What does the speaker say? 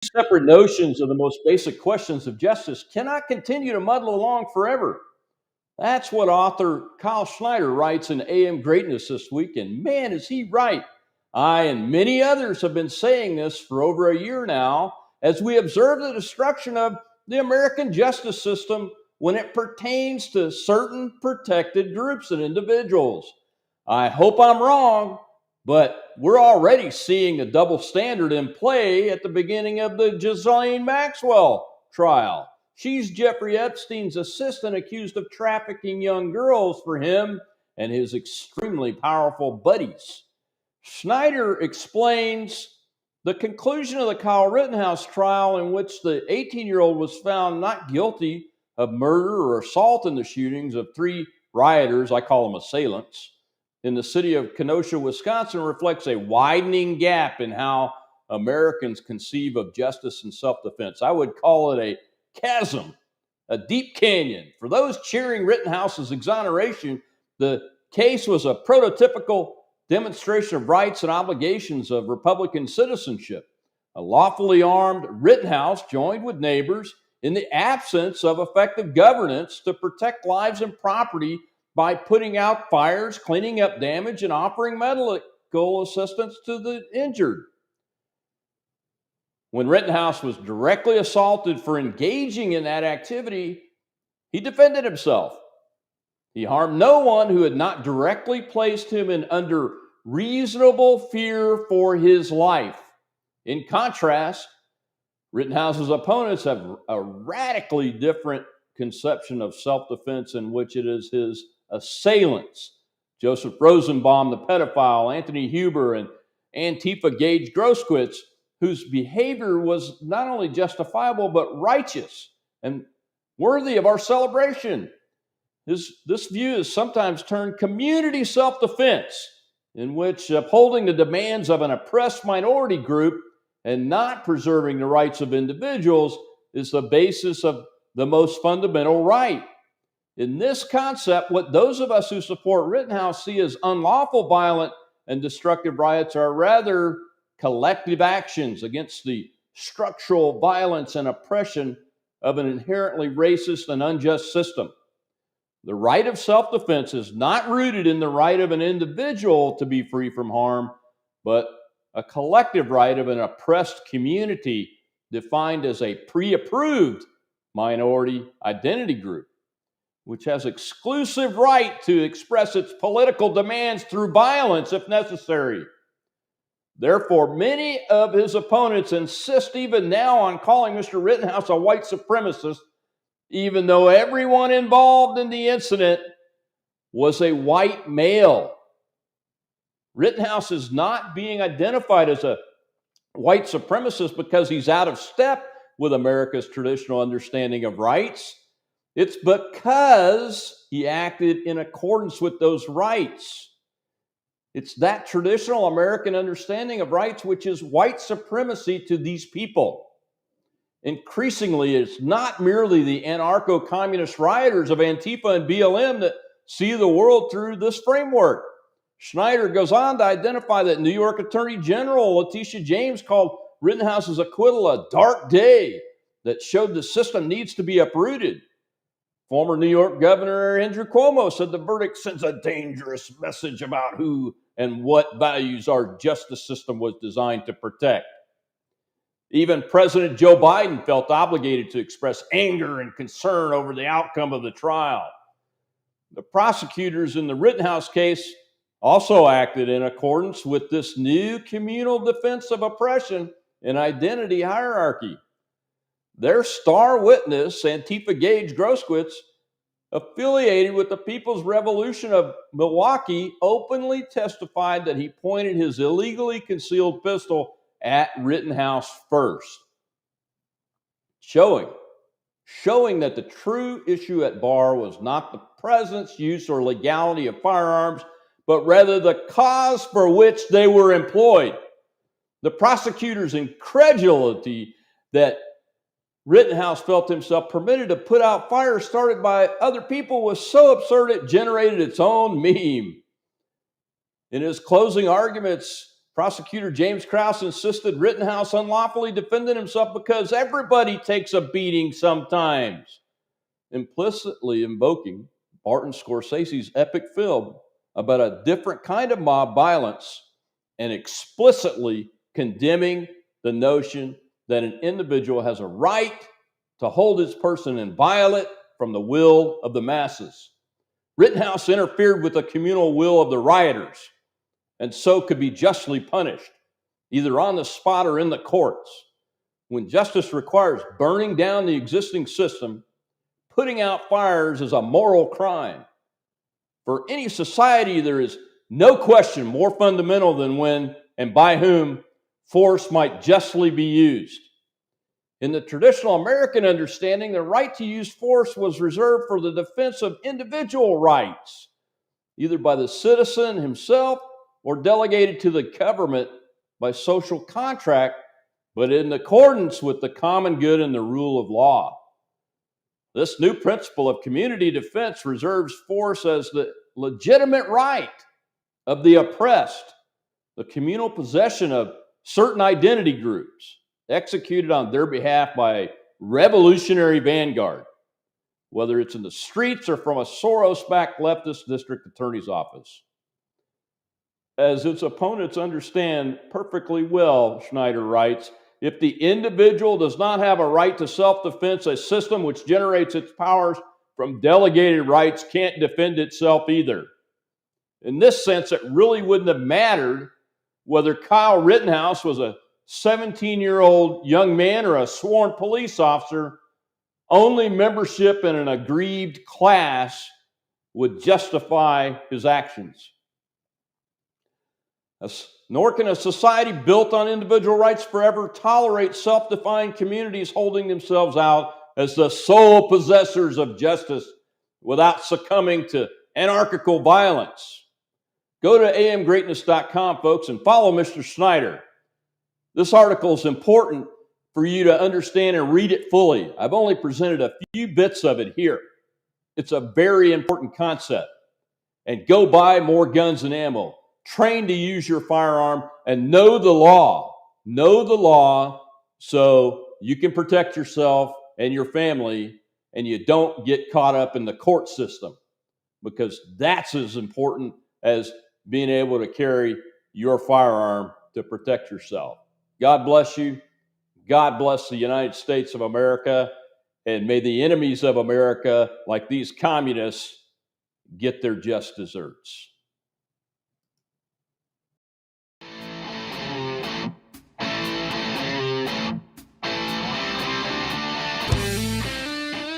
Separate notions of the most basic questions of justice cannot continue to muddle along forever. That's what author Kyle Schneider writes in AMGreatness this week, and man, is he right. I and many others have been saying this for over a year now as we observe the destruction of the American justice system when it pertains to certain protected groups and individuals. I hope I'm wrong, but we're already seeing a double standard in play at the beginning of the Ghislaine Maxwell trial. She's Jeffrey Epstein's assistant accused of trafficking young girls for him and his extremely powerful buddies. Schneider explains the conclusion of the Kyle Rittenhouse trial, in which the 18-year-old was found not guilty of murder or assault in the shootings of 3 rioters, I call them assailants, in the city of Kenosha, Wisconsin, reflects a widening gap in how Americans conceive of justice and self-defense. I would call it a chasm, a deep canyon. For those cheering Rittenhouse's exoneration, the case was a prototypical demonstration of rights and obligations of Republican citizenship. A lawfully armed Rittenhouse joined with neighbors in the absence of effective governance to protect lives and property by putting out fires, cleaning up damage, and offering medical assistance to the injured. When Rittenhouse was directly assaulted for engaging in that activity, he defended himself. He harmed no one who had not directly placed him in under reasonable fear for his life. In contrast, Rittenhouse's opponents have a radically different conception of self-defense, in which it is his assailants, Joseph Rosenbaum, the pedophile, Anthony Huber, and Antifa Gage Grosskreutz, whose behavior was not only justifiable but righteous and worthy of our celebration. This view is sometimes termed community self-defense, in which upholding the demands of an oppressed minority group and not preserving the rights of individuals is the basis of the most fundamental right. In this concept, what those of us who support Rittenhouse see as unlawful, violent, and destructive riots are rather collective actions against the structural violence and oppression of an inherently racist and unjust system. The right of self-defense is not rooted in the right of an individual to be free from harm, but a collective right of an oppressed community defined as a pre-approved minority identity group, which has exclusive right to express its political demands through violence if necessary. Therefore, many of his opponents insist even now on calling Mr. Rittenhouse a white supremacist, even though everyone involved in the incident was a white male. Rittenhouse is not being identified as a white supremacist because he's out of step with America's traditional understanding of rights. It's because he acted in accordance with those rights. It's that traditional American understanding of rights which is white supremacy to these people. Increasingly, it's not merely the anarcho-communist rioters of Antifa and BLM that see the world through this framework. Schneider goes on to identify that New York Attorney General Letitia James called Rittenhouse's acquittal a dark day that showed the system needs to be uprooted. Former New York Governor Andrew Cuomo said the verdict sends a dangerous message about who and what values our justice system was designed to protect. Even President Joe Biden felt obligated to express anger and concern over the outcome of the trial. The prosecutors in the Rittenhouse case also acted in accordance with this new communal defense of oppression and identity hierarchy. Their star witness, Antifa Gage Grosskreutz, affiliated with the People's Revolution of Milwaukee, openly testified that he pointed his illegally concealed pistol at Rittenhouse first, showing that the true issue at bar was not the presence, use, or legality of firearms, but rather the cause for which they were employed. The prosecutor's incredulity that Rittenhouse felt himself permitted to put out fires started by other people was so absurd it generated its own meme. In his closing arguments, Prosecutor James Krause insisted Rittenhouse unlawfully defended himself because everybody takes a beating sometimes, implicitly invoking Martin Scorsese's epic film about a different kind of mob violence and explicitly condemning the notion that an individual has a right to hold his person inviolate from the will of the masses. Rittenhouse interfered with the communal will of the rioters, and so could be justly punished, either on the spot or in the courts. When justice requires burning down the existing system, putting out fires is a moral crime. For any society, there is no question more fundamental than when and by whom force might justly be used. In the traditional American understanding, the right to use force was reserved for the defense of individual rights, either by the citizen himself or delegated to the government by social contract, but in accordance with the common good and the rule of law. This new principle of community defense reserves force as the legitimate right of the oppressed, the communal possession of certain identity groups executed on their behalf by a revolutionary vanguard, whether it's in the streets or from a Soros-backed leftist district attorney's office. As its opponents understand perfectly well, Schneider writes, if the individual does not have a right to self-defense, a system which generates its powers from delegated rights can't defend itself either. In this sense, it really wouldn't have mattered whether Kyle Rittenhouse was a 17-year-old young man or a sworn police officer. Only membership in an aggrieved class would justify his actions. Nor can a society built on individual rights forever tolerate self-defined communities holding themselves out as the sole possessors of justice without succumbing to anarchical violence. Go to AMGreatness.com, folks, and follow Mr. Schneider. This article is important for you to understand and read it fully. I've only presented a few bits of it here. It's a very important concept. And go buy more guns and ammo. Train to use your firearm and know the law. Know the law so you can protect yourself and your family and you don't get caught up in the court system, because that's as important as being able to carry your firearm to protect yourself. God bless you. God bless the United States of America, and may the enemies of America, like these communists, get their just desserts.